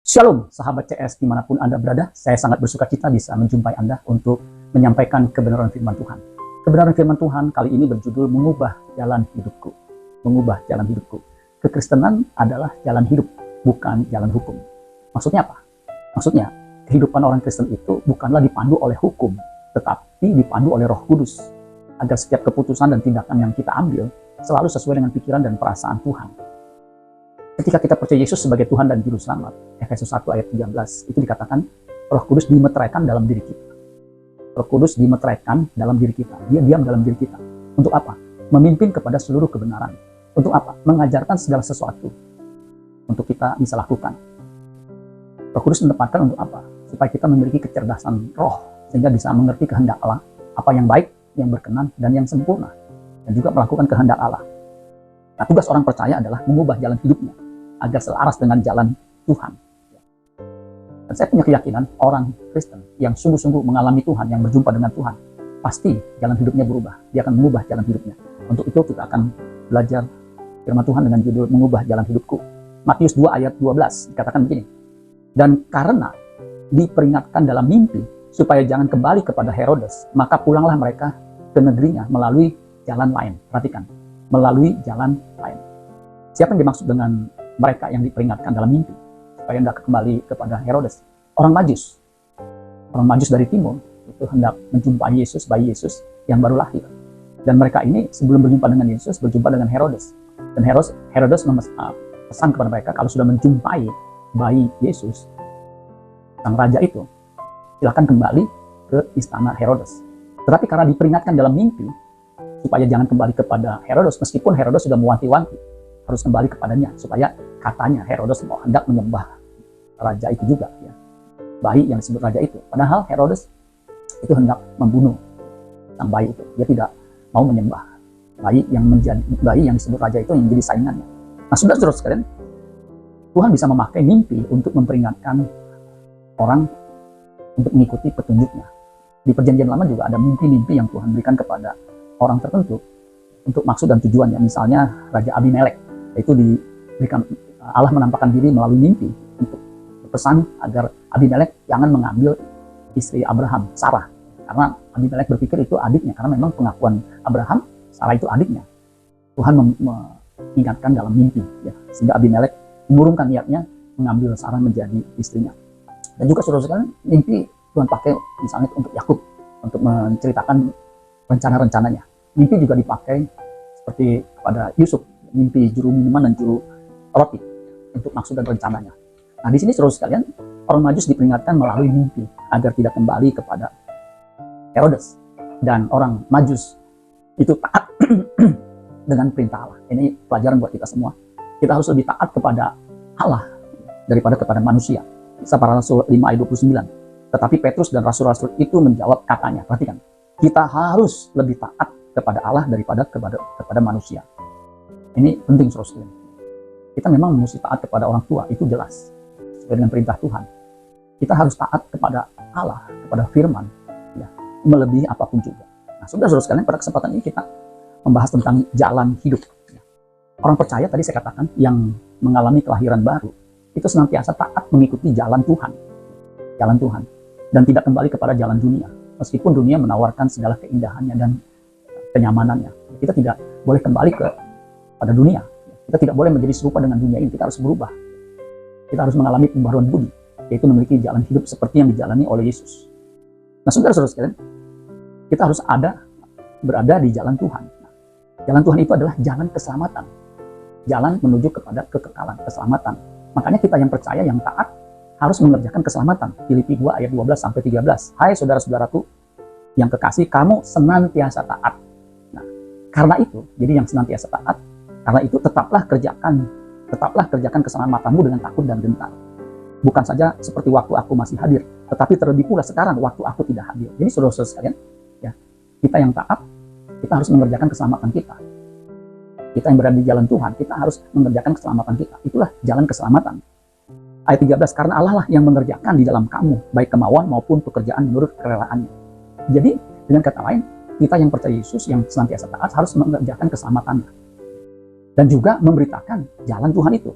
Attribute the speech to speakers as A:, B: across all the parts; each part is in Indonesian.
A: Shalom, sahabat CS dimanapun Anda berada. Saya sangat bersuka cita bisa menjumpai Anda untuk menyampaikan kebenaran firman Tuhan. Kebenaran firman Tuhan kali ini berjudul Mengubah Jalan Hidupku. Mengubah jalan hidupku. Kekristenan adalah jalan hidup, bukan jalan hukum. Maksudnya apa? Maksudnya, kehidupan orang Kristen itu bukanlah dipandu oleh hukum, tetapi dipandu oleh Roh Kudus, agar setiap keputusan dan tindakan yang kita ambil selalu sesuai dengan pikiran dan perasaan Tuhan. Ketika kita percaya Yesus sebagai Tuhan dan Juru Selamat, Efesus 1 ayat 13, itu dikatakan Roh Kudus dimeteraikan dalam diri kita. Roh Kudus dimeteraikan dalam diri kita. Dia diam dalam diri kita. Untuk apa? Memimpin kepada seluruh kebenaran. Untuk apa? Mengajarkan segala sesuatu untuk kita bisa lakukan. Roh Kudus menempatkan untuk apa? Supaya kita memiliki kecerdasan roh, sehingga bisa mengerti kehendak Allah, apa yang baik, yang berkenan, dan yang sempurna, dan juga melakukan kehendak Allah. Nah, tugas orang percaya adalah mengubah jalan hidupnya agar selaras dengan jalan Tuhan. Dan saya punya keyakinan orang Kristen yang sungguh-sungguh mengalami Tuhan, yang berjumpa dengan Tuhan, pasti jalan hidupnya berubah. Dia akan mengubah jalan hidupnya. Untuk itu kita akan belajar firman Tuhan dengan judul Mengubah Jalan Hidupku. Matius 2 ayat 12 dikatakan begini. Dan karena diperingatkan dalam mimpi supaya jangan kembali kepada Herodes, maka pulanglah mereka ke negerinya melalui jalan lain. Perhatikan, melalui jalan lain. Siapa yang dimaksud dengan mereka yang diperingatkan dalam mimpi supaya hendak kembali kepada Herodes? Orang Majus. Orang Majus dari timur itu hendak menjumpai Yesus, bayi Yesus yang baru lahir. Dan mereka ini sebelum berjumpa dengan Yesus, berjumpa dengan Herodes. Dan Herodes pesan kepada mereka, kalau sudah menjumpai bayi Yesus, sang raja itu, silakan kembali ke istana Herodes. Tetapi karena diperingatkan dalam mimpi supaya jangan kembali kepada Herodes, meskipun Herodes sudah mewanti-wanti harus kembali kepadanya, supaya katanya Herodes mau hendak menyembah raja itu juga, ya, bayi yang disebut raja itu. Padahal Herodes itu hendak membunuh sang bayi itu. Dia tidak mau menyembah bayi yang disebut raja itu, yang menjadi saingannya. Nah, saudara-saudara sekalian, Tuhan bisa memakai mimpi untuk memperingatkan orang untuk mengikuti petunjuknya. Di Perjanjian Lama juga ada mimpi-mimpi yang Tuhan berikan kepada orang tertentu untuk maksud dan tujuannya. Misalnya Raja Abimelek, itu diberikan Allah menampakkan diri melalui mimpi untuk berpesan agar Abimelek jangan mengambil istri Abraham, Sarah, karena Abimelek berpikir itu adiknya, karena memang pengakuan Abraham, Sarah itu adiknya. Tuhan mengingatkan dalam mimpi, ya, sehingga Abimelek mengurungkan niatnya mengambil Sarah menjadi istrinya. Dan juga saudara-saudara, mimpi Tuhan pakai misalnya untuk Yakub, untuk menceritakan rencana-rencananya. Mimpi juga dipakai seperti kepada Yusuf, mimpi juru minuman dan juru roti untuk maksud dan rencananya. Nah, di sini saudara sekalian, orang Majus diperingatkan melalui mimpi agar tidak kembali kepada Herodes, dan orang Majus itu taat dengan perintah Allah. Ini pelajaran buat kita semua. Kita harus lebih taat kepada Allah daripada kepada manusia. Kisah Para Rasul 5 ayat 29. Tetapi Petrus dan rasul-rasul itu menjawab, katanya, perhatikan, kita harus lebih taat kepada Allah daripada kepada manusia. Ini penting, saudara. Kita memang mesti taat kepada orang tua, itu jelas sesuai dengan perintah Tuhan. Kita harus taat kepada Allah, kepada firman, ya, melebihi apapun juga. Nah, saudara-saudara sekalian, pada kesempatan ini kita membahas tentang jalan hidup. Orang percaya, tadi saya katakan, yang mengalami kelahiran baru itu senantiasa taat mengikuti jalan Tuhan, dan tidak kembali kepada jalan dunia. Meskipun dunia menawarkan segala keindahannya dan kenyamanannya, kita tidak boleh kembali pada dunia. Kita tidak boleh menjadi serupa dengan dunia ini. Kita harus berubah. Kita harus mengalami pembaruan budi, yaitu memiliki jalan hidup seperti yang dijalani oleh Yesus. Nah, saudara-saudara sekalian, kita harus berada di jalan Tuhan. Nah, jalan Tuhan itu adalah jalan keselamatan, jalan menuju kepada kekekalan, keselamatan. Makanya kita yang percaya, yang taat, harus mengerjakan keselamatan. Filipi 2 ayat 12-13. Hai saudara-saudaraku yang kekasih, kamu senantiasa taat. Nah, karena itu, jadi yang senantiasa taat, karena itu tetaplah kerjakan keselamatanmu dengan takut dan gentar. Bukan saja seperti waktu aku masih hadir, tetapi terlebih pula sekarang waktu aku tidak hadir. Jadi saudara-saudara sekalian, ya, kita yang taat, kita harus mengerjakan keselamatan kita. Kita yang berada di jalan Tuhan, kita harus mengerjakan keselamatan kita. Itulah jalan keselamatan. Ayat 13, karena Allah lah yang mengerjakan di dalam kamu, baik kemauan maupun pekerjaan menurut kerelaannya. Jadi, dengan kata lain, kita yang percaya Yesus, yang senantiasa taat, harus mengerjakan keselamatannya. Dan juga memberitakan jalan Tuhan itu,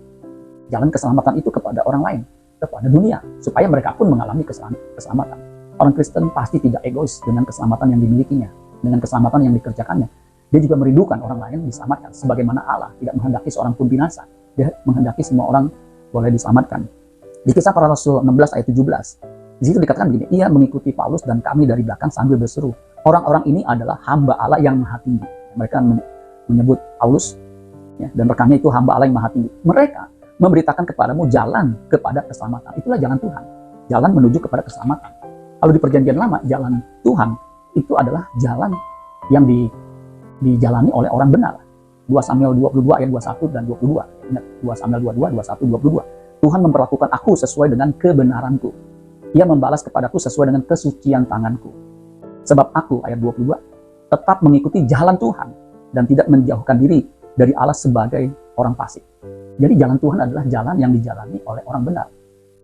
A: jalan keselamatan itu kepada orang lain. kepada dunia, supaya mereka pun mengalami keselamatan. Orang Kristen pasti tidak egois dengan keselamatan yang dimilikinya, dengan keselamatan yang dikerjakannya. Dia juga merindukan orang lain diselamatkan, sebagaimana Allah tidak menghendaki seorang pun binasa. Dia menghendaki semua orang boleh diselamatkan. Di Kisah Para Rasul 16 ayat 17, di situ dikatakan begini, ia mengikuti Paulus dan kami dari belakang sambil berseru, orang-orang ini adalah hamba Allah yang maha tinggi. Mereka menyebut Paulus ya, dan rekannya itu hamba Allah yang maha tinggi. Mereka memberitakan kepadamu jalan kepada keselamatan. Itulah jalan Tuhan, jalan menuju kepada keselamatan. Kalau di perjanjian lama, jalan Tuhan itu adalah jalan yang dijalani oleh orang benar. 2 Samuel 22 ayat 21 dan 22. Ingat, 2 Samuel 22, 21, 22. Tuhan memperlakukan aku sesuai dengan kebenaranku. Ia membalas kepadaku sesuai dengan kesucian tanganku. Sebab aku, ayat 22, tetap mengikuti jalan Tuhan dan tidak menjauhkan diri dari Allah sebagai orang fasik. Jadi jalan Tuhan adalah jalan yang dijalani oleh orang benar.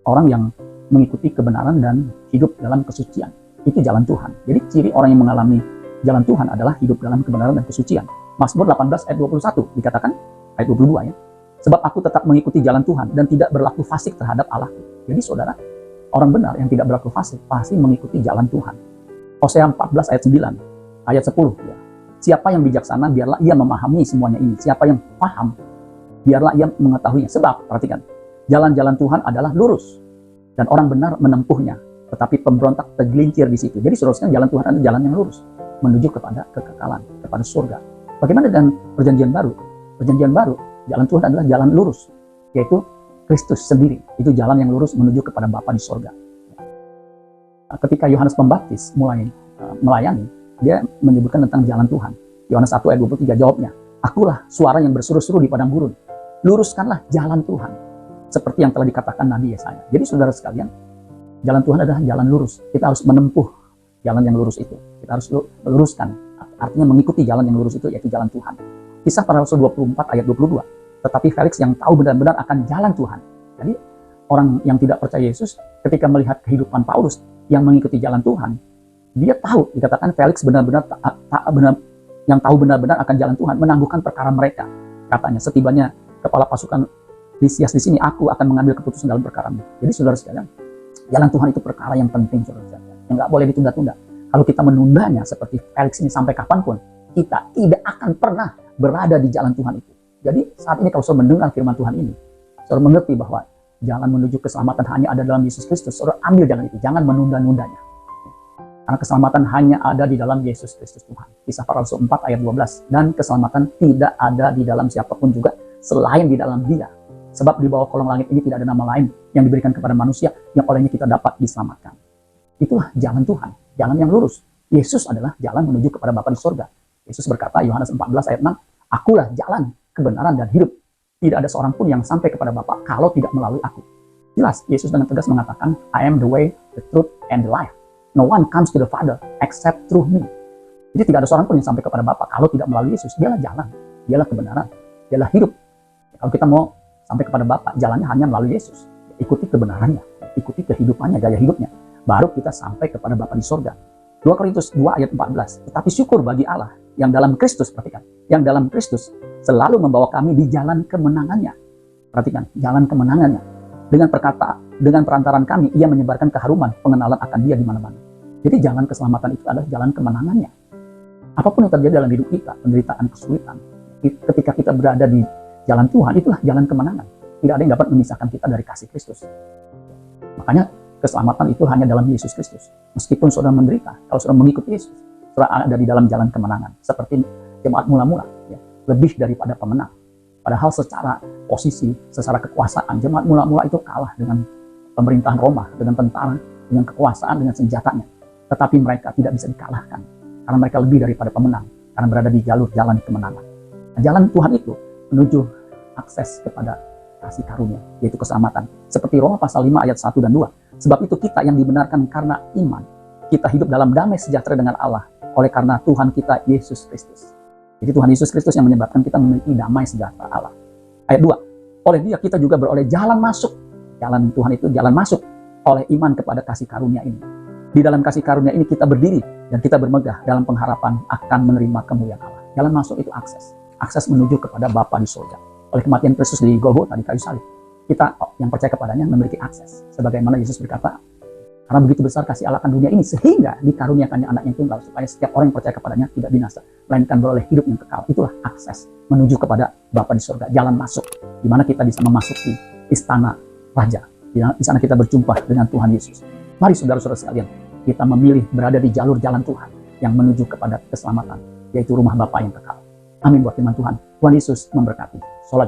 A: Orang yang mengikuti kebenaran dan hidup dalam kesucian. Itu jalan Tuhan. Jadi ciri orang yang mengalami jalan Tuhan adalah hidup dalam kebenaran dan kesucian. Mazmur 18 ayat 21 dikatakan, ayat 22 ya. Sebab aku tetap mengikuti jalan Tuhan dan tidak berlaku fasik terhadap Allahku. Jadi saudara, orang benar yang tidak berlaku fasik pasti mengikuti jalan Tuhan. Hosea 14 ayat 9, ayat 10 ya. Siapa yang bijaksana biarlah ia memahami semuanya ini. Siapa yang paham biarlah ia mengetahuinya. Sebab perhatikan, jalan-jalan Tuhan adalah lurus dan orang benar menempuhnya. Tetapi pemberontak tergelincir di situ. Jadi saudara, jalan Tuhan adalah jalan yang lurus menuju kepada kekekalan, kepada surga. Bagaimana dengan perjanjian baru? Perjanjian baru, jalan Tuhan adalah jalan lurus, yaitu Kristus sendiri. Itu jalan yang lurus menuju kepada Bapa di surga. Ketika Yohanes Pembaptis mulai melayani, dia menyebutkan tentang jalan Tuhan. Yohanes 1 ayat 23 jawabnya, akulah suara yang berseru-seru di padang gurun. Luruskanlah jalan Tuhan. Seperti yang telah dikatakan Nabi Yesaya. Jadi saudara sekalian, jalan Tuhan adalah jalan lurus. Kita harus menempuh jalan yang lurus itu. Kita harus meluruskan. Artinya mengikuti jalan yang lurus itu, yaitu jalan Tuhan. Kisah Para Rasul 24 ayat 22. Tetapi Felix yang tahu benar-benar akan jalan Tuhan. Jadi orang yang tidak percaya Yesus ketika melihat kehidupan Paulus yang mengikuti jalan Tuhan, dia tahu, dikatakan Felix benar-benar yang tahu benar-benar akan jalan Tuhan, menangguhkan perkara mereka. Katanya, setibanya kepala pasukan Lisias di sini, aku akan mengambil keputusan dalam perkaramu. Jadi saudara sekalian, jalan Tuhan itu perkara yang penting, saudara sekalian, yang nggak boleh ditunda-tunda. Kalau kita menundanya seperti Felix ini sampai kapanpun, kita tidak akan pernah berada di jalan Tuhan itu. Jadi saat ini kalau saudara mendengar firman Tuhan ini, saudara mengerti bahwa jalan menuju keselamatan hanya ada dalam Yesus Kristus. Saudara ambil jalan itu, jangan menunda-nundanya. Karena keselamatan hanya ada di dalam Yesus Kristus Tuhan. Kisah Para Rasul 4 ayat 12. Dan keselamatan tidak ada di dalam siapapun juga selain di dalam Dia. Sebab di bawah kolong langit ini tidak ada nama lain yang diberikan kepada manusia yang olehnya kita dapat diselamatkan. Itulah jalan Tuhan, jalan yang lurus. Yesus adalah jalan menuju kepada Bapa di surga. Yesus berkata, Yohanes 14 ayat 6, akulah jalan, kebenaran, dan hidup. Tidak ada seorang pun yang sampai kepada Bapa kalau tidak melalui aku. Jelas, Yesus dengan tegas mengatakan, I am the way, the truth, and the life. No one comes to the Father except through me. Jadi tidak ada seorang pun yang sampai kepada Bapa kalau tidak melalui Yesus. Dialah jalan, dialah kebenaran, dialah hidup. Kalau kita mau sampai kepada Bapa, jalannya hanya melalui Yesus. Ikuti kebenarannya, ikuti kehidupannya, gaya hidupnya. Baru kita sampai kepada Bapa di surga. 2 Korintus 2 ayat 14. Tetapi syukur bagi Allah yang dalam Kristus, perhatikan, yang dalam Kristus selalu membawa kami di jalan kemenangannya. Perhatikan, jalan kemenangannya. Dengan perantaran kami, ia menyebarkan keharuman, pengenalan akan Dia di mana-mana. Jadi jalan keselamatan itu adalah jalan kemenangannya. Apapun yang terjadi dalam hidup kita, penderitaan, kesulitan, ketika kita berada di jalan Tuhan, itulah jalan kemenangan. Tidak ada yang dapat memisahkan kita dari kasih Kristus. Makanya keselamatan itu hanya dalam Yesus Kristus. Meskipun saudara menderita, kalau saudara mengikuti Yesus, saudara ada di dalam jalan kemenangan. Seperti jemaat mula-mula, ya, lebih daripada pemenang. Padahal secara posisi, secara kekuasaan, jemaat mula-mula itu kalah dengan pemerintahan Roma, dengan tentara, dengan kekuasaan, dengan senjatanya. Tetapi mereka tidak bisa dikalahkan, karena mereka lebih daripada pemenang, karena berada di jalur jalan kemenangan. Nah, jalan Tuhan itu menuju akses kepada kasih karunia, yaitu keselamatan. Seperti Roma pasal 5 ayat 1 dan 2. Sebab itu kita yang dibenarkan karena iman, kita hidup dalam damai sejahtera dengan Allah, oleh karena Tuhan kita Yesus Kristus. Jadi Tuhan Yesus Kristus yang menyebabkan kita memiliki damai sejahtera Allah. Ayat 2, oleh Dia kita juga beroleh jalan masuk. Jalan Tuhan itu jalan masuk oleh iman kepada kasih karunia ini. Di dalam kasih karunia ini kita berdiri dan kita bermegah dalam pengharapan akan menerima kemuliaan Allah. Jalan masuk itu akses. Akses menuju kepada Bapa di surga. Oleh kematian Kristus di Golgota, di kayu salib, kita yang percaya kepadanya memiliki akses. Sebagaimana Yesus berkata, karena begitu besar kasih Allah akan dunia ini, sehingga dikaruniakannya anak yang tunggal, supaya setiap orang yang percaya kepadanya tidak binasa, melainkan beroleh hidup yang kekal. Itulah akses menuju kepada Bapa di surga, jalan masuk, di mana kita bisa memasuki istana Raja. Di sana kita berjumpa dengan Tuhan Yesus. Mari saudara-saudara sekalian, kita memilih berada di jalur jalan Tuhan yang menuju kepada keselamatan, yaitu rumah Bapa yang kekal. Amin buat firman Tuhan. Tuhan Yesus memberkati. Sholat.